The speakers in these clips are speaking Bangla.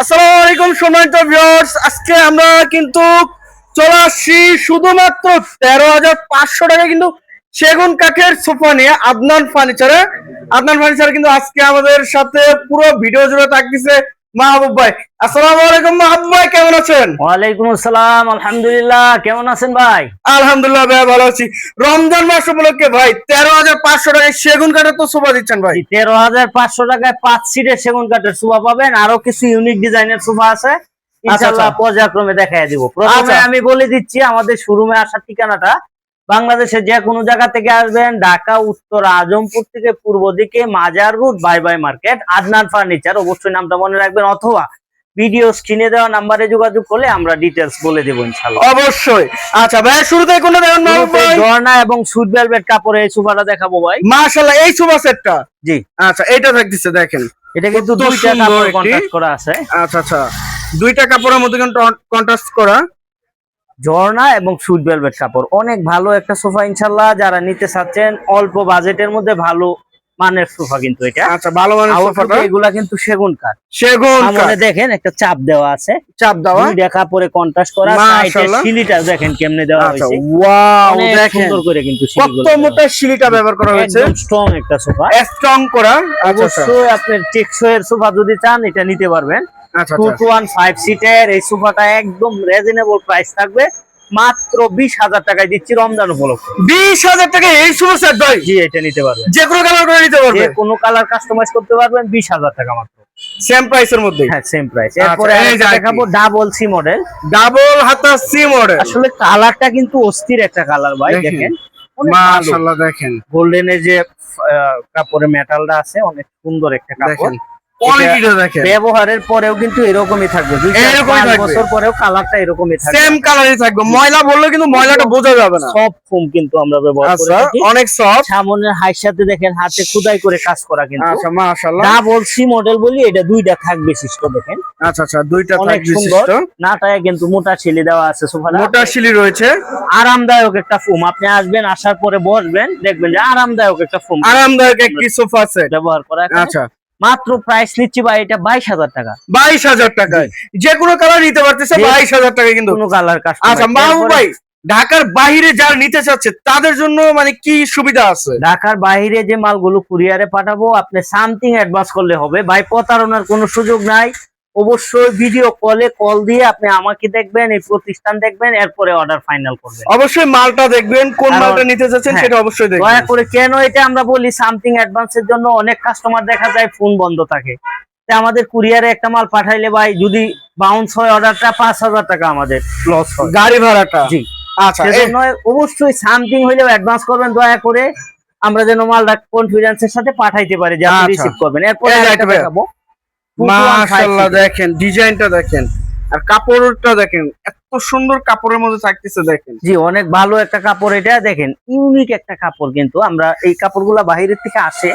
আসসালামু আলাইকুম সম্মানিত ভিউয়ার্স, আজকে আমরা কিন্তু চলে আসছি শুধুমাত্র 13,500 টাকা কিন্তু সেগুন কাঠের সোফা নিয়ে আদনান ফার্নিচারে কিন্তু আজকে আমাদের সাথে পুরো ভিডিও জুড়ে থাকতেছে মাহবুব ভাই। আসসালামু আলাইকুম মাহবুব ভাই, কেমন আছেন? ওয়ালাইকুম আসসালাম, আলহামদুলিল্লাহ। কেমন আছেন ভাই? আলহামদুলিল্লাহ ভাই, ভালো আছি। রমজান মাস উপলক্ষে ভাই 13,500 টাকায় সেগুন কাঠের তো সোফা দিচ্ছেন ভাই। 13,500 টাকায় 5 সিটের সেগুন কাঠের সোফা পাবেন। আরো কিছু ইউনিক ডিজাইনের সোফা আছে, ইনশাআল্লাহ পর্যায়ক্রমে দেখায় দিব। প্রথমে আমি বলে দিচ্ছি আমাদের শোরুমে আসার ঠিকানাটা। বাংলাদেশের যে কোনো জায়গা থেকে আসবেন, ঢাকা উত্তর আজমপুর থেকে পূর্ব দিকে মাজার road bye bye market, Adnan furniture, অবশ্যই নামটা মনে রাখবেন। অথবা ভিডিও স্ক্রিনে দেওয়া নাম্বারে যোগাযোগ করলে আমরা ডিটেইলস বলে দেব ইনশাআল্লাহ। অবশ্যই। আচ্ছা ভাই, শুরুতে কোনটা দেবেন মাহবুব ভাই? ঝর্ণা এবং সুইট ভেলভেট কাপড়ে এই সোফাটা দেখাবো ভাই। মাশাআল্লাহ, এই সোফা সেটটা। জি, আচ্ছা, এটা থাকতেছে দেখেন, এটা কিন্তু দুইটা কাপড় কন্ট্রাস্ট করা আছে। আচ্ছা আচ্ছা, দুইটা কাপড়ের মধ্যে কিন্তু কন্ট্রাস্ট করা, ঝর্ণা এবং সুইট ভেলভেট কাপড়। অনেক ভালো একটা সোফা ইনশাআল্লাহ। যারা নিতে চাচ্ছেন অল্প বাজেটের মধ্যে ভালো মানের সোফা কিন্তু এটা। আচ্ছা, ভালো মানের সোফাটা। এগুলা কিন্তু সেগুন কাঠ। সেগুন কাঠ। সামনে দেখেন একটা চাপ দেওয়া আছে, চাপ দেওয়া, দুইটা কাপড়ে কন্ট্রাস্ট করা। সাইডের শিলিটা দেখেন কেমনে দেওয়া আচ্ছা, হয়েছে। ওয়াও, অনেক দেখেন সুন্দর করে কিন্তু কত মোটা শিলিটা ব্যবহার করা হয়েছে। একদম স্ট্রং একটা সোফা, স্ট্রং করা। অবশ্যই আপনার টেকসইয়ের সোফা যদি চান এটা নিতে পারবেন। আচ্ছা, 215 সিটের এই সোফাটা একদম রিজনেবল প্রাইস থাকবে, মাত্র 20,000 টাকায় দিচ্ছি রমজান উপলক্ষে। 20,000 টাকা এই সোফা সেট ভাই? জি, এটা নিতে পারবেন, যে কোনো কালার করে নিতে পারবেন, যে কোনো কালার কাস্টমাইজ করতে পারবেন। 20,000 টাকা মাত্র, সেম প্রাইসের মধ্যে। হ্যাঁ, সেম প্রাইস। এরপরে দেখাবো ডাবল সি মডেল, ডাবল হাতা সি মডেল। আসলে কালারটা কিন্তু অস্থির একটা কালার ভাই, দেখেন মাশাআল্লাহ, দেখেন গোল্ডেনের যে কাপড়ের মেটালটা আছে, অনেক সুন্দর একটা কাপড়। কোয়ালিটিটা দেখেন, ব্যবহারের পরেও কিন্তু এরকমই থাকবে, 2-4 বছর পরেও কালারটা এরকমই থাকবে, সেম কালারই থাকবে। ময়লা বললে কিন্তু ময়লাটা বোঝা যাবে না। সফট ফোম কিন্তু আমরা ব্যবহার করে থাকি, অনেক সফট। সামনের হাইর সাথে দেখেন হাতে খোদাই করে কাজ করা কিন্তু। আচ্ছা, মাশাআল্লাহ। ডাবল সি মডেল বলি, এটা দুইটা থাকবে বিশিষ্ট, দেখেন। আচ্ছা আচ্ছা, দুইটা অনেক থাকবে সুন্দর। বিশিষ্ট। নাটায় কিন্তু মোটা ছিলি দেওয়া আছে সোফাটা, মোটা শিলি রয়েছে। আরামদায়ক একটা ফোম। আপনি আসবেন, আসার পরে বসবেন, দেখবেন যে আরামদায়ক একটা ফোম, আরামদায়ক একটি সোফা সেট ব্যবহার করা। আচ্ছা, মাত্র প্রাইস নিচ্ছি ভাই এটা 22,000 টাকা। 22,000 টাকায় যে কোনো কালার নিতে পারতেছে 22,000 টাকায় কিন্তু। কোনো কালার কাস্টমাইজ। আচ্ছা মাহবুব ভাই, ঢাকার বাইরে যারা নিতে চাচ্ছে তাদের জন্য মানে কি সুবিধা আছে? ঢাকার বাইরে যে মালগুলো কুরিয়ারে পাঠাবো, আপনি সামথিং অ্যাডভান্স করলে হবে ভাই, প্রতারণার কোনো সুযোগ নাই। অবশ্যই ভিডিও কল দিয়ে আপনি আমাকে দেখবেন, এই প্রতিষ্ঠান দেখবেন, এরপরে অর্ডার ফাইনাল করবেন। অবশ্যই মালটা দেখবেন, কোন মালটা নিতে চাচ্ছেন সেটা অবশ্যই দেখবেন। দয়া করে কেন এটা আমরা বলি সামথিং অ্যাডভান্সের জন্য, অনেক কাস্টমার দেখা যায় ফোন বন্ধ থাকে, আমাদের কুরিয়ারে একটা মাল পাঠাইলে ভাই যদি বাউন্স হয় অর্ডারটা, 5,000 টাকা আমাদের লস হয়, গাড়ি ভাড়াটা। জি, আচ্ছা, সেজন্য অবশ্যই সামথিং হইলেও অ্যাডভান্স করবেন দয়া করে, আমরা যেন মালটা কনফিডেন্সের সাথে পাঠাইতে পারি, যে আপনি রিসিভ করবেন। এরপরে আরেকটা দেখাবো, মাশাআল্লাহ, দেখেন ডিজাইনটা দেখেন, আর কাপড়টা দেখেন, এত সুন্দর কাপড়ের মধ্যে থাকতেছে দেখেন। জি, অনেক ভালো একটা কাপড় এটা, দেখেন ইউনিক একটা কাপড় কিন্তু। আমরা এই কাপড়গুলা বাইরের থেকে আসে,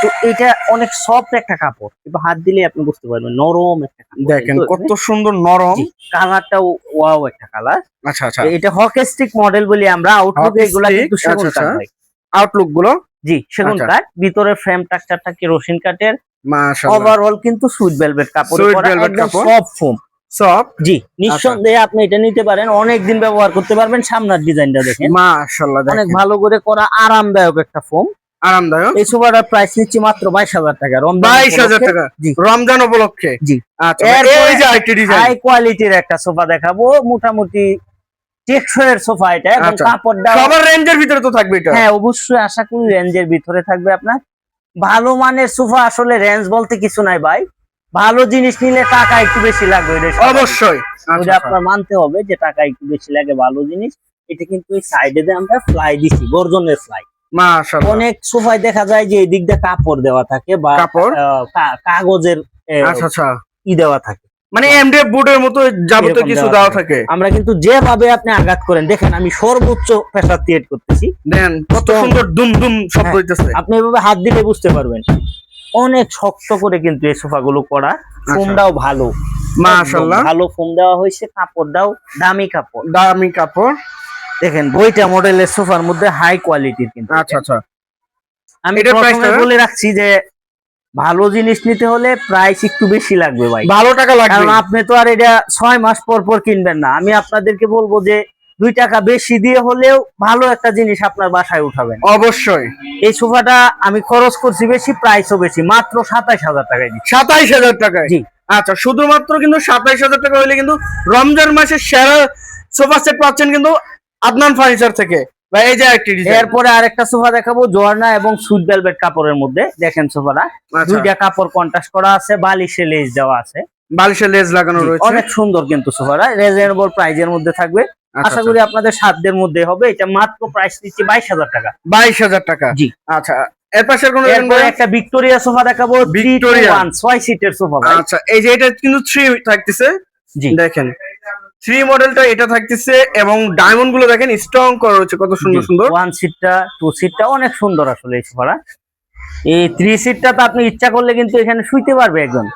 তো এটা অনেক সফট একটা কাপড়, কিন্তু হাত দিলে আপনি বুঝতে পারবেন নরম একটা কাপড়। দেখেন কত সুন্দর নরম, কালারটাও ওয়াও একটা কালার। আচ্ছা আচ্ছা, এটা হকস্টিক মডেল বলি আমরা। আউটলুক এগুলা কিন্তু সেগুন কাঠ ভাই, আউটলুক গুলো জি সেগুন কাঠ। ভিতরে ফ্রেম স্ট্রাকচারটা কেরোসিন কাঠের। মাশাআল্লাহ, ওভারঅল কিন্তু সুইট ভেলভেট কাপড়ে করা, একদম সফট ফোম, সফট। জি, নিঃসন্দেহে আপনি এটা নিতে পারেন, অনেক দিন ব্যবহার করতে পারবেন। সামনের ডিজাইনটা দেখেন, মাশাআল্লাহ, অনেক ভালো করে করা, আরামদায়ক একটা ফোম, আরামদায়ক। এই সোফাটার প্রাইস নিচ্ছি মাত্র 22,000 টাকা। 22,000 টাকা রমজান উপলক্ষে। জি, আচ্ছা, এই যে আইটি ডিজাইন, হাই কোয়ালিটির একটা সোফা দেখাবো, মোটামুটি টেকসইয়ের সোফা এটা, এবং কাপড়টা সবার রেঞ্জের ভিতরে তো থাকবে এটা। হ্যাঁ, অবশ্যই আশা করি রেঞ্জের ভিতরে থাকবে। আপনার ভালো মানের সোফা, আসলে রেঞ্জ বলতে কিছু নাই ভাই, ভালো জিনিস নিলে টাকা একটু বেশি লাগবে, অবশ্যই আপনার মানতে হবে যে টাকা একটু বেশি লাগে ভালো জিনিস। এটা কিন্তু এই সাইডে আমরা ফ্লাই দিছি, গর্জনের ফ্লাই। মাশাআল্লাহ, অনেক সোফায় দেখা যায় যে এই দিক দিয়ে কাপড় দেওয়া থাকে, বা কাগজের আচ্ছা আচ্ছা, দেওয়া থাকে, মানে এমডিএফ বোর্ডের মতো যাবতীয় কিছু দেওয়া থাকে। আমরা কিন্তু যেভাবে আপনি আঘাত করেন, দেখেন আমি সর্বোচ্চ প্রেসার ক্রিয়েট করতেছি, দেন কত সুন্দর দুম দুম শব্দ হইতেছে। আপনি এভাবে হাত দিলে বুঝতে পারবেন, অনেক শক্ত করে কিন্তু এই সোফা গুলো করা। ফোমটাও ভালো, মাশাআল্লাহ, ভালো ফোম দেওয়া হয়েছে, কাপড়টাও দামি কাপড়, দামি কাপড়। দেখেন বইটা মডেলের সোফার মধ্যে হাই কোয়ালিটির কিন্তু। আচ্ছা আচ্ছা, আমি প্রথমে বলে রাখছি যে ভালো জিনিস নিতে হলে প্রাইস একটু বেশি লাগবে ভাই, ভালো টাকা লাগবে, কারণ আপনি তো আর এটা 6 মাস পর পর কিনবেন না। আমি আপনাদেরকে বলবো যে 2 টাকা বেশি দিয়ে হলেও ভালো একটা জিনিস আপনার বাসায় উঠাবেন। অবশ্যই এই সোফাটা আমি খরচ করছি বেশি, প্রাইসও বেশি, মাত্র 27,000 টাকায় দিচ্ছি। 27,000 টাকায়? জি। আচ্ছা, শুধুমাত্র কিন্তু 27,000 টাকা হলে কিন্তু রমজান মাসের সেরা সোফা সেট পাচ্ছেন কিন্তু আদনান ফার্নিচার থেকে ভাই। এই যে একটি ডিজাইন, এরপরে আরেকটা সোফা দেখাবো জর্না এবং সুইট ভেলভেট কাপড়ের মধ্যে। দেখেন সোফাটা দুইটা কাপড় কন্ট্রাস্ট করা আছে, বালিশে লেস দেওয়া আছে, বালিশের লেজ লাগানো রয়েছে, অনেক সুন্দর কিন্তু সোফাটা রিজনেবল প্রাইজের মধ্যে থাকবে। আশা করি আপনাদের সাধ্যের মধ্যে হবে। এটা মাত্র প্রাইস দিচ্ছি 22,000 টাকা। 22,000 টাকা? জি। আচ্ছা, এর পাশে কোন একটা ভিক্টোরিয়া সোফা দেখাবো, ভিক্টোরিয়া 6 সিটের সোফা ভাই। আচ্ছা, এই যে এটা কিন্তু 3 থাকতেছে। জি, দেখেন 3 মডেলটা এটা থাকতেছে এবং ডায়মন্ড গুলো দেখেন স্ট্রং করা রয়েছে, কত সুন্দর সুন্দর। 1 সিটটা 2 সিটটা অনেক সুন্দর আসলে এই সোফাটা। এই 3 সিটটা তো আপনি ইচ্ছা করলে কিন্তু এখানে শুইতে পারবে একজন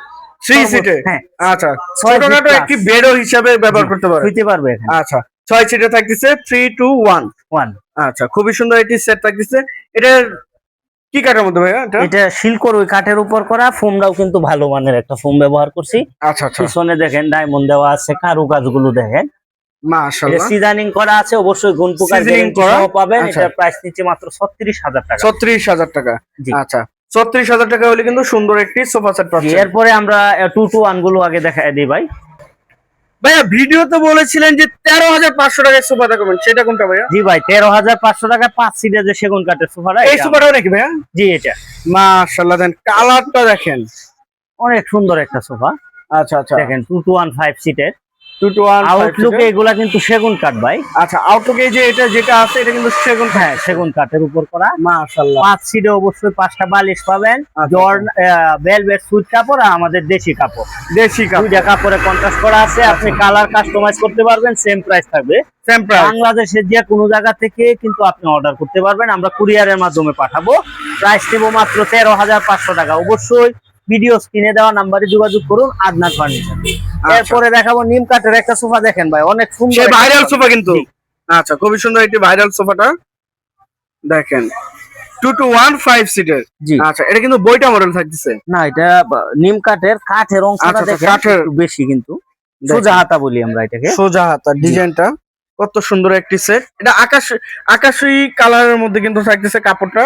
3 সিটে। হ্যাঁ, আচ্ছা, ছোটখাটো একটি বেডও হিসাবে ব্যবহার করতে পারবে, শুইতে পারবে এখানে। আচ্ছা, 6 সিটে থাকতেছে 3 2 1। আচ্ছা, খুবই সুন্দর একটি সেট থাকতেছে। এটা কি কাঠের মধ্যে ভাইয়া? এটা শিলকর ওই কাঠের উপর করা, ফোমটাও কিন্তু ভালো মানের একটা ফোম ব্যবহার করছি। আচ্ছা আচ্ছা, পিছনে দেখেন ডায়মন্ড দেওয়া আছে, কারুকাজগুলো দেখেন মাশাআল্লাহ, সিজনিং করা আছে, অবশ্যই গুণ পোকার গ্যারান্টি সহ পাবেন। আচ্ছা। এটা প্রাইস নিচে মাত্র 36,000 টাকা। 36,000 টাকা? জি। আচ্ছা, 36,000 টাকা হলে কিন্তু সুন্দর একটি সোফা সেট পাচ্ছেন। এরপরে আমরা 2 to 1 গুলো আগে দেখাই দিই ভাই। ভাইয়া ভিডিওতে বলেছিলেন যে 13,500 টাকায় সোফা দেখাবেন, সেটা কোনটা ভাইয়া? জি ভাই, 13,500 টাকা 5 সিটের যে সেগুন কাঠের সোফাটা। এই সোফাটাও নাকি ভাইয়া? জি, এটা মাশাআল্লাহ, দেন কালারটা দেখেন, অনেক সুন্দর একটা সোফা। আচ্ছা আচ্ছা, দেখেন 2 to 1 5 সিটের 2 to 1 আউটলুকে এগুলা কিন্তু সেগুন কাঠ ভাই। আচ্ছা, আউটলুকে যে এটা যেটা আছে এটা কিন্তু সেগুন, হ্যাঁ, সেগুন কাঠের উপর করা। মাশাআল্লাহ, 5 সিটে অবশ্যই 5টা বালিশ পাবেন, ভেলভেট সুইট কাপড় আর আমাদের দেশি কাপড়, দেশি কাপড়, দুইটা কাপড়ে কন্ট্রাস্ট করা আছে। আপনি কালার কাস্টমাইজ করতে পারবেন, সেম প্রাইস থাকবে। সেম প্রাইস, বাংলাদেশের যে কোনো জায়গা থেকে কিন্তু আপনি অর্ডার করতে পারবেন, আমরা কুরিয়ারের মাধ্যমে পাঠাবো। প্রাইস নেব মাত্র 13,500 টাকা। অবশ্যই ভিডিও স্ক্রিনে দেওয়া নাম্বারে যোগাযোগ করুন, আদনান ফার্নিচার। এরপরে দেখাবো নিম কাঠের একটা সোফা। দেখেন ভাই, অনেক সুন্দর ভাইরাল সোফা কিন্তু। আচ্ছা, খুবই সুন্দর একটি ভাইরাল সোফাটা দেখেন, 2 to 1 5 সিটের। জি। আচ্ছা, এটা কিন্তু বইটা মডেল থাকতেছে না, এটা নিম কাঠের অংশটা দেখেন একটু বেশি, কিন্তু সোজা হাতা বলি আমরা এটাকে, সোজা হাতা। ডিজাইনটা কত সুন্দর একটি সেট। এটা আকাশী কালারের মধ্যে কিন্তু থাকতেছে কাপড়টা,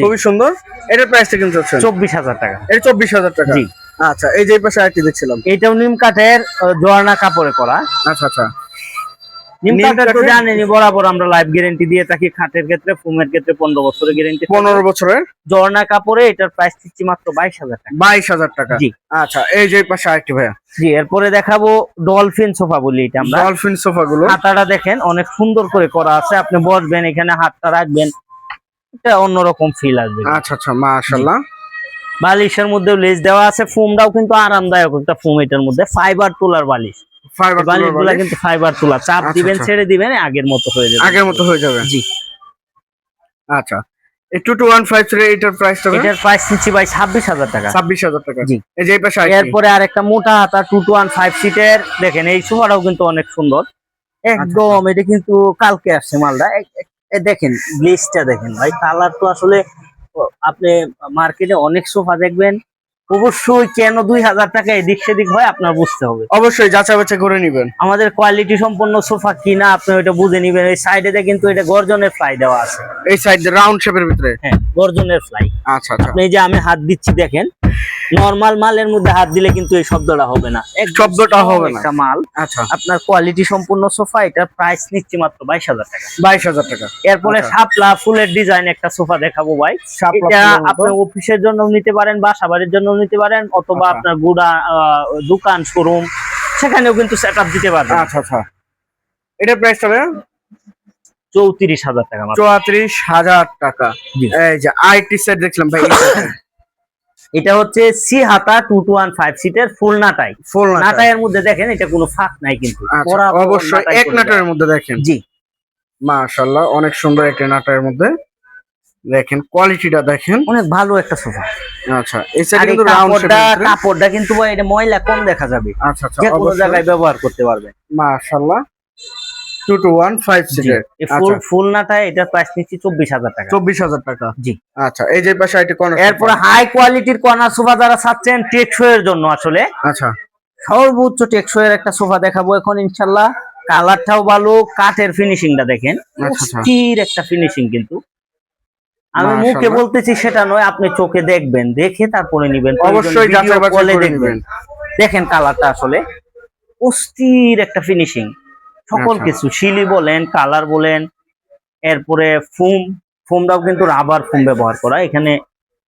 খুবই সুন্দর। এটার প্রাইসটা কিন্তু হচ্ছে 24,000 টাকা। এটা 24,000 টাকা? জি। আচ্ছা, এই যে পাশে আরেকটি দেখছিলাম, এটাও নিম কাঠের জর্না কাপড়ে করা। আচ্ছা আচ্ছা, নিম কাঠের তো জানেনই, বরাবর আমরা লাইফ গ্যারান্টি দিয়ে থাকি। খাটের ক্ষেত্রে, ফোমের ক্ষেত্রে 15 বছরের গ্যারান্টি। 15 বছরের জর্না কাপড়ে এটার প্রাইস দিচ্ছি মাত্র 22,000 টাকা। 22,000 টাকা? জি। আচ্ছা, এই যে পাশে আরেকটি ভাইয়া। জি, এরপরে দেখাবো ডলফিন সোফা বলি এটা আমরা। ডলফিন সোফা গুলো হাতাটা দেখেন অনেক সুন্দর করে করা আছে, আপনি বসবেন এখানে হাতটা রাখবেন, এটা অন্যরকম ফিল আসবে। আচ্ছা আচ্ছা, মাশাআল্লাহ। বালিশের মধ্যেও লেস দেওয়া আছে, ফোমটাও কিন্তু আরামদায়ক একটা ফোম। এটার মধ্যে ফাইবার তোলার বালিশ, বালিশগুলা কিন্তু ফাইবার তোলা, চাপ দিবেন ছেড়ে দিবেন আগের মতো হয়ে যাবে, আগের মতো হয়ে যাবে। জি। আচ্ছা, এই 2 to 1 5 সিটের এটার প্রাইসটা? এটার প্রাইস নিচ্ছি ভাই 26,000 টাকা। 26,000 টাকা? জি। এই যে পাশে এরপরে আরেকটা মোটা হাতা 2 to 1 5 সিটের। দেখেন এই সোফাটাও কিন্তু অনেক সুন্দর একদম। এটা কিন্তু কালকে আসছে মালটা। দেখেন গ্লেজটা দেখেন ভাই, কালার তো আসলে আপনি মার্কেটে অনেক সোফা দেখবেন, অবশ্যই কেন 2,000 টাকা এদিক সেদিক হয় আপনার বুঝতে হবে। অবশ্যই যাচাই বাছাই করে নেবেন। আমাদের কোয়ালিটি সম্পন্ন সোফা কিনা আপনি ওইটা বুঝে নিবেন। এই সাইডে কিন্তু এটা গর্জনের ফ্লাই দেওয়া আছে, এই সাইড রাউন্ড শেপের ভিতরে। হ্যাঁ, গর্জনের ফ্লাই। আচ্ছা আচ্ছা, আপনি এই যে আমি হাত দিচ্ছি দেখেন, নরমাল মালের মধ্যে হাত দিলে কিন্তু এই শব্দটা হবে না, শব্দটা হবে না। একটা মাল। আচ্ছা, আপনার কোয়ালিটি সম্পূর্ণ সোফা। এটার প্রাইস নিচ্ছি মাত্র 22,000 টাকা। 22,000 টাকা? এরপরে শাপলা ফুলের ডিজাইন একটা সোফা দেখাবো ভাই। এটা আপনার অফিসের জন্য নিতে পারেন, বাসা বাড়ির জন্য নিতে পারেন, অথবা আপনার গুড়া দোকান শোরুম সেখানেও কিন্তু সেটআপ দিতে পারবেন। আচ্ছা আচ্ছা, এটার প্রাইসটা ভাইয়া? 34,000 টাকা। 34,000 টাকা? এই যে আইটি সেট দেখলাম ভাই, এটা হচ্ছে সি হাতা 2 to 1 5 সিটের ফুল নাটাই। ফুল নাটাইয়ের মধ্যে দেখেন এটা কোনো ফাঁক নাই কিন্তু, অবশ্যই এক নাটাইয়ের মধ্যে দেখেন। জি, মাশাআল্লাহ, অনেক সুন্দর একটা নাটাইয়ের মধ্যে। দেখেন কোয়ালিটিটা দেখেন, অনেক ভালো একটা সোফা। আচ্ছা, এই সাইডে কিন্তু রাউন্ড শেপের, কাপড়টা কিন্তু ভাই এটা ময়লা কম দেখা যাবে। আচ্ছা আচ্ছা, যে কোনো জায়গায় ব্যবহার করতে পারবেন। মাশাআল্লাহ, 2215 সিটের। ফুল ফুল নাটায় এটার প্রাইস নিচ্ছি 24,000 টাকা। 24,000 টাকা। জি। আচ্ছা, এই যে পাশে একটা কর্নার। এরপরে হাই কোয়ালিটির কর্নার সোফা যারা চাচ্ছেন টেকসই এর জন্য আসলে আচ্ছা, সর্বোচ্চ টেকসই এর একটা সোফা দেখাবো এখন ইনশাআল্লাহ। কালারটাও ভালো, কাঠের ফিনিশিংটা দেখেন, স্থির একটা ফিনিশিং। কিন্তু আমি মুখে বলতেছি সেটা নয়, আপনি চোখে দেখবেন, দেখে তারপরে নিবেন, অবশ্যই যাচাই বাছাই করে দেখবেন। দেখেন কালারটা আসলে অস্থির একটা ফিনিশিং, সকল কিছু শিলি বলেন, কালার বলেন। এরপরে ফোমটাও কিন্তু রাবার ফোম ব্যবহার করা, এখানে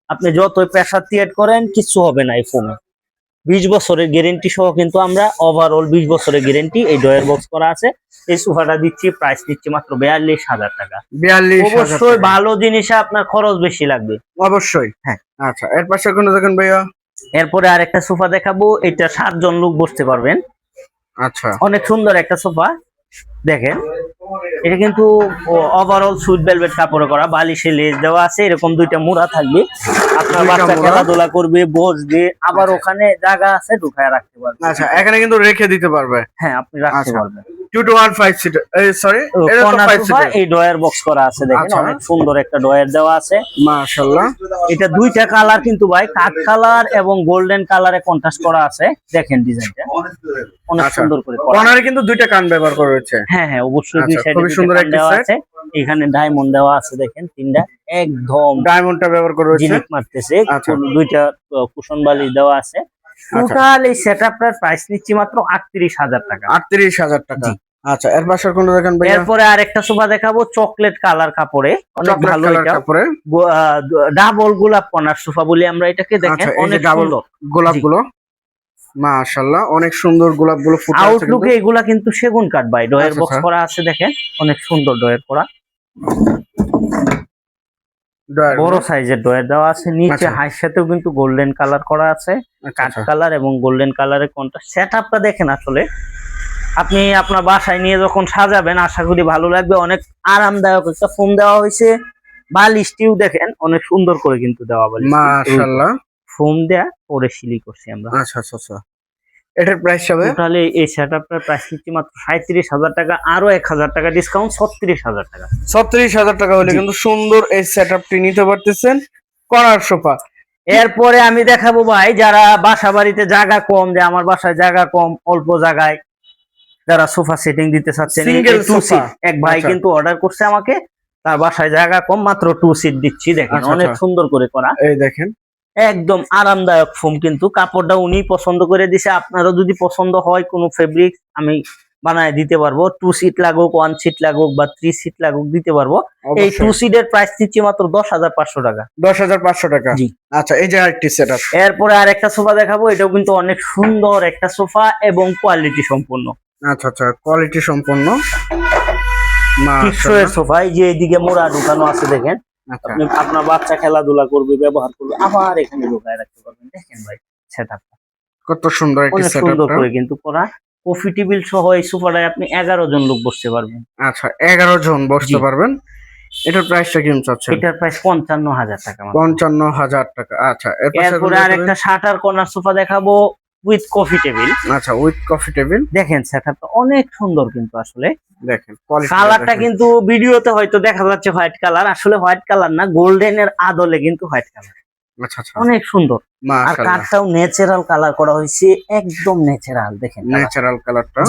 আপনি যতই প্রেসার ক্রিয়েট করেন কিছু হবে না এই ফোমে। 20 বছরের গ্যারেন্টি সহ কিন্তু আমরা ওভারঅল 20 বছরের গ্যারেন্টি এই ডয়ার বক্স করা আছে। এই সোফাটা দিচ্ছি, প্রাইস দিচ্ছি মাত্র 42,000 টাকা। 42,000। অবশ্যই ভালো জিনিসে আপনার খরচ বেশি লাগবে, অবশ্যই। হ্যাঁ। আচ্ছা, এর পাশে কোন দেখেন ভাইয়া? এরপরে আরেকটা সোফা দেখাবো, এটা 7 জন লোক বসতে পারবেন। আচ্ছা, অনেক সুন্দর একটা সোফা দেখেন। এটা কিন্তু ওভারঅল সুইট ভেলভেট কাপড়ে করা, বালিশে লেজ দেওয়া আছে, এরকম দুইটা মুড়া থাকবে। আপনার বাচ্চা খেলাধুলা করবে, বসবে, আবার ওখানে জায়গা আছে ঢুকায় রাখতে পারবে। আচ্ছা, এখানে কিন্তু রেখে দিতে পারবে। হ্যাঁ, আপনি রাখতে পারবেন। 2215 সিট, সরি, এটা তো 5 সিটের। এই ডয়ার বক্স করা আছে দেখেন, অনেক সুন্দর একটা ডয়ার দেওয়া আছে মাশাআল্লাহ। এটা দুইটা কালার কিন্তু ভাই, কাঠ কালার এবং গোল্ডেন কালারে কন্ট্রাস্ট করা আছে। দেখেন ডিজাইনটা অনেক সুন্দর করে করা। কর্নারে কিন্তু দুইটা কান ব্যবহার করা হয়েছে। হ্যাঁ হ্যাঁ, অবশ্যই দুই সাইডে খুব সুন্দর একটা সেট। এখানে ডায়মন্ড দেওয়া আছে দেখেন, তিনটা একদম ডায়মন্ডটা ব্যবহার করা হয়েছে, জিনিক মারতেছে। দুইটা কুশন বালিশ দেওয়া আছে। টোটাল এই সেটআপটার প্রাইস নিচ্ছি মাত্র 38,000 টাকা। 38,000 টাকা। আচ্ছা, এর পাশের কোন দেখেন ভাই? এরপরে আরেকটা সোফা দেখাবো চকলেট কালার কাপড়ে, অনেক ভালো। এটা কাপড়ে ডাবল গোলাপ কর্নার সোফা বলি আমরা এটাকে। দেখেন অনেক সুন্দর গোলাপগুলো, মাশাআল্লাহ, অনেক সুন্দর গোলাপগুলো ফুটে আছে। আউটলুকে এগুলা কিন্তু সেগুন কাঠ ভাই, ডয়ার বক্স করা আছে দেখেন, অনেক সুন্দর ডয়ার করা, বড় সাইজের ডয়ার দেওয়া আছে। নিচে হাইয়ের সাথেও কিন্তু গোল্ডেন কালার করা আছে, কাঠ কালার এবং গোল্ডেন কালারের কন্ট্রাস্ট। সেটআপটা দেখেন আসলে আপনি আপনার বাসায় নিয়ে যখন সাজাবেন আশা করি ভালো লাগবে। অনেক আরামদায়ক একটা ফোম দেওয়া হয়েছে, বালিশটিও দেখেন অনেক সুন্দর করে কিন্তু দেওয়া, বালিশ মাশাআল্লাহ, ফোম দেয়া পরে শিলি করছি আমরা। আচ্ছা আচ্ছা আচ্ছা, এটার প্রাইস হবে টোটালি এই সেটআপটার প্রাইস নিচ্ছি মাত্র 37,000 টাকা, আরো 1,000 টাকা ডিসকাউন্ট, 36,000 টাকা। 36,000 টাকা হলে কিন্তু সুন্দর এই সেটআপটি নিতে পারতেছেন, কর্নার সোফা। এরপরে আমি দেখাবো ভাই যারা বাসা বাড়িতে জায়গা কম, যে আমার বাসায় জায়গা কম, অল্প জায়গায় যারা সোফা সেটিং দিতে চাচ্ছেন, সিঙ্গেল সোফা। এক ভাই কিন্তু অর্ডার করছে আমাকে, তার বাসায় জায়গা কম, মাত্র 2 সিট দিচ্ছি। দেখেন অনেক সুন্দর করে করা, এই দেখেন একদম আরামদায়ক ফোম। কিন্তু কাপড়টা উনি পছন্দ করে দিছে, আপনারও যদি পছন্দ হয় কোনো ফেব্রিক আমি বানায় দিতে পারবো। 2 সিট লাগুক, 1 সিট লাগুক বা 3 সিট লাগুক দিতে পারবো। এই 2 সিটের প্রাইস দিচ্ছি মাত্র 10,500 টাকা। 10,500 টাকা। জি। আচ্ছা, এই যে আরেকটি সেটআপ। এরপরে আরেকটা সোফা দেখাবো, এটাও কিন্তু অনেক সুন্দর একটা সোফা এবং কোয়ালিটি সম্পূর্ণ। আচ্ছা আচ্ছা, কোয়ালিটি সম্পন্ন টিকসই সোফা। এই যে এইদিকে মোড়া ঢুকানো আছে দেখেন, আপনি আপনার বাচ্চা খেলাধুলা করবে, ব্যবহার করবে, আবার এখানে ঢুকায় রাখতে পারবেন। দেখেন ভাই সেটআপটা কত সুন্দর একটা সেটআপ, সুন্দর করে কিন্তু করা। কফি টেবিল সহ এই সোফাটায় আপনি 11 জন লোক বসতে পারবেন। আচ্ছা, 11 জন বসতে পারবেন। এটার প্রাইসটা কেমন চাচ্ছেন? এটার প্রাইস 55,000 টাকা। 55,000 টাকা। আচ্ছা, এরপরে আরেকটা শাটার কর্নার সোফা দেখাবো উইথ কফি টেবিল। আচ্ছা, উইথ কফি টেবিল। দেখেন সেটআপটা অনেক সুন্দর কিন্তু আসলে। দেখেন কালারটা কিন্তু ভিডিওতে হয়তো দেখা যাচ্ছে হোয়াইট কালার, আসলে হোয়াইট কালার না, গোল্ডেন এর আদলে কিন্তু হোয়াইট কালার। আচ্ছা আচ্ছা, অনেক সুন্দর। আর মাশাআল্লাহ, কাঠটাও ন্যাচারাল কালার করা হয়েছে, একদম ন্যাচারাল। দেখেন ন্যাচারাল কালারটা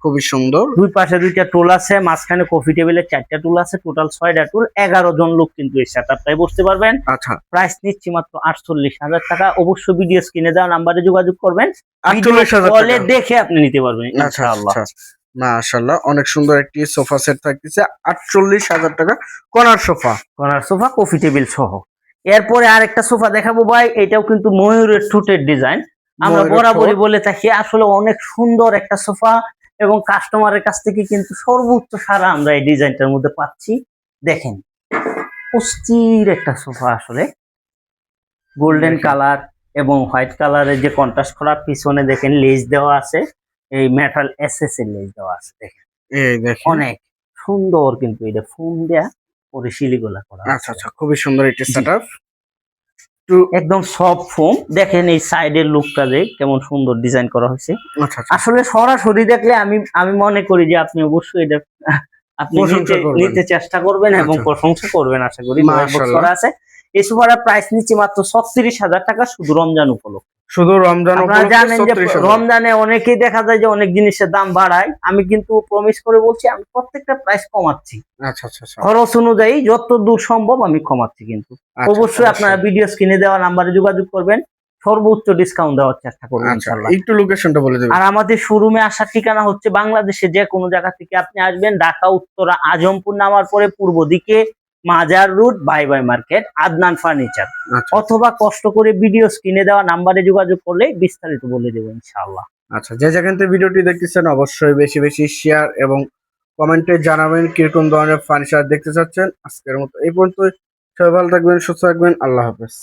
খুবই সুন্দর। দুই পাশে দুইটা টুল আছে, মাঝখানে কফি টেবিলের 4টা টুল আছে, টোটাল 6টা টুল। 11 জন লোক কিন্তু এই সেটআপটাই বসতে পারবেন। আচ্ছা, প্রাইস নিচ্ছি মাত্র 48,000 টাকা। অবশ্যই ভিডিও স্ক্রিনে দেওয়া নাম্বারে যোগাযোগ করবেন, 48,000 বলে দেখে আপনি নিতে পারবেন ইনশাআল্লাহ। মাশাআল্লাহ, অনেক সুন্দর একটি সোফা সেট থাকতেছে 48,000 টাকা, কর্নার সোফা কফি টেবিল সহ। এরপরে আরেকটা সোফা দেখাবো ভাই, এটাও কিন্তু ময়ূরের ঠোঁটের ডিজাইন। আমরা বরাবরই বলে থাকি আসলে অনেক সুন্দর একটা সোফা, এবং কাস্টমারের কাছ থেকে কিন্তু সর্বোচ্চ সাড়া আমরা এই ডিজাইনটার মধ্যে পাচ্ছি। দেখেন অস্থির একটা সোফা আসলে, গোল্ডেন কালার এবং হোয়াইট কালারের যে কন্ট্রাস্ট করা। পিছনে দেখেন লেজ দেওয়া আছে, এই মেটাল এসএস এর লেজ দেওয়া আছে। দেখেন অনেক সুন্দর কিন্তু এটা ফোম দেয়া পরে শিলিগোলা করা। আচ্ছা আচ্ছা, খুবই সুন্দর একটি সেটআপ, একদম সফট ফোম। দেখেন এই সাইডের লুকটা যে কেমন সুন্দর ডিজাইন করা হয়েছে। আসলে সরাসরি দেখলে আমি মনে করি যে আপনি অবশ্যই এটা আপনি প্রশংসা করবেন। নিতে চেষ্টা করবেন এবং আচ্ছা। প্রশংসা করবেন আশা করি। মাশাআল্লাহ। করা আছে। এই সোফাটার প্রাইস নিচ্ছি মাত্র 36,000 টাকা শুধু রমজান উপলক্ষে। শুধু রমজান আপনারা উপলক্ষে জানেন যে 36,000। রমজানে অনেকেই দেখা যায় যে অনেক জিনিসের দাম বাড়ায়, আমি কিন্তু প্রমিস করে বলছি আমি প্রত্যেকটা প্রাইস কমাচ্ছি। আচ্ছা আচ্ছা আচ্ছা। খরচ অনুযায়ী যত দূর সম্ভব আমি কমাচ্ছি কিন্তু। আচ্ছা, অবশ্যই আপনারা ভিডিও স্ক্রিনে দেওয়া নাম্বারে যোগাযোগ করবেন, সর্বোচ্চ ডিসকাউন্ট দেওয়ার চেষ্টা করবো আচ্ছা, ইনশাআল্লাহ। একটু লোকেশনটা বলে দেবেন। আর আমাদের শোরুমে আসার ঠিকানা হচ্ছে বাংলাদেশে যে কোনো জায়গা থেকে আপনি আসবেন, ঢাকা উত্তরা আজমপুর নামার পরে পূর্ব দিকে মাজার road bye bye market Adnan furniture, আচ্ছা অথবা কষ্ট করে ভিডিও স্ক্রিনে দেওয়া নাম্বারে যোগাযোগ করলে বিস্তারিত বলে দেবো ইনশাআল্লাহ। আচ্ছা, যে যেখান থেকে ভিডিওটি দেখতেছেন অবশ্যই বেশি বেশি শেয়ার এবং কমেন্টে জানাবেন কিরকম ধরনের ফার্নিচার দেখতে চাচ্ছেন। আজকের মতো এই পর্যন্ত, সবাই ভালো থাকবেন, সুস্থ থাকবেন, আল্লাহ হাফেজ।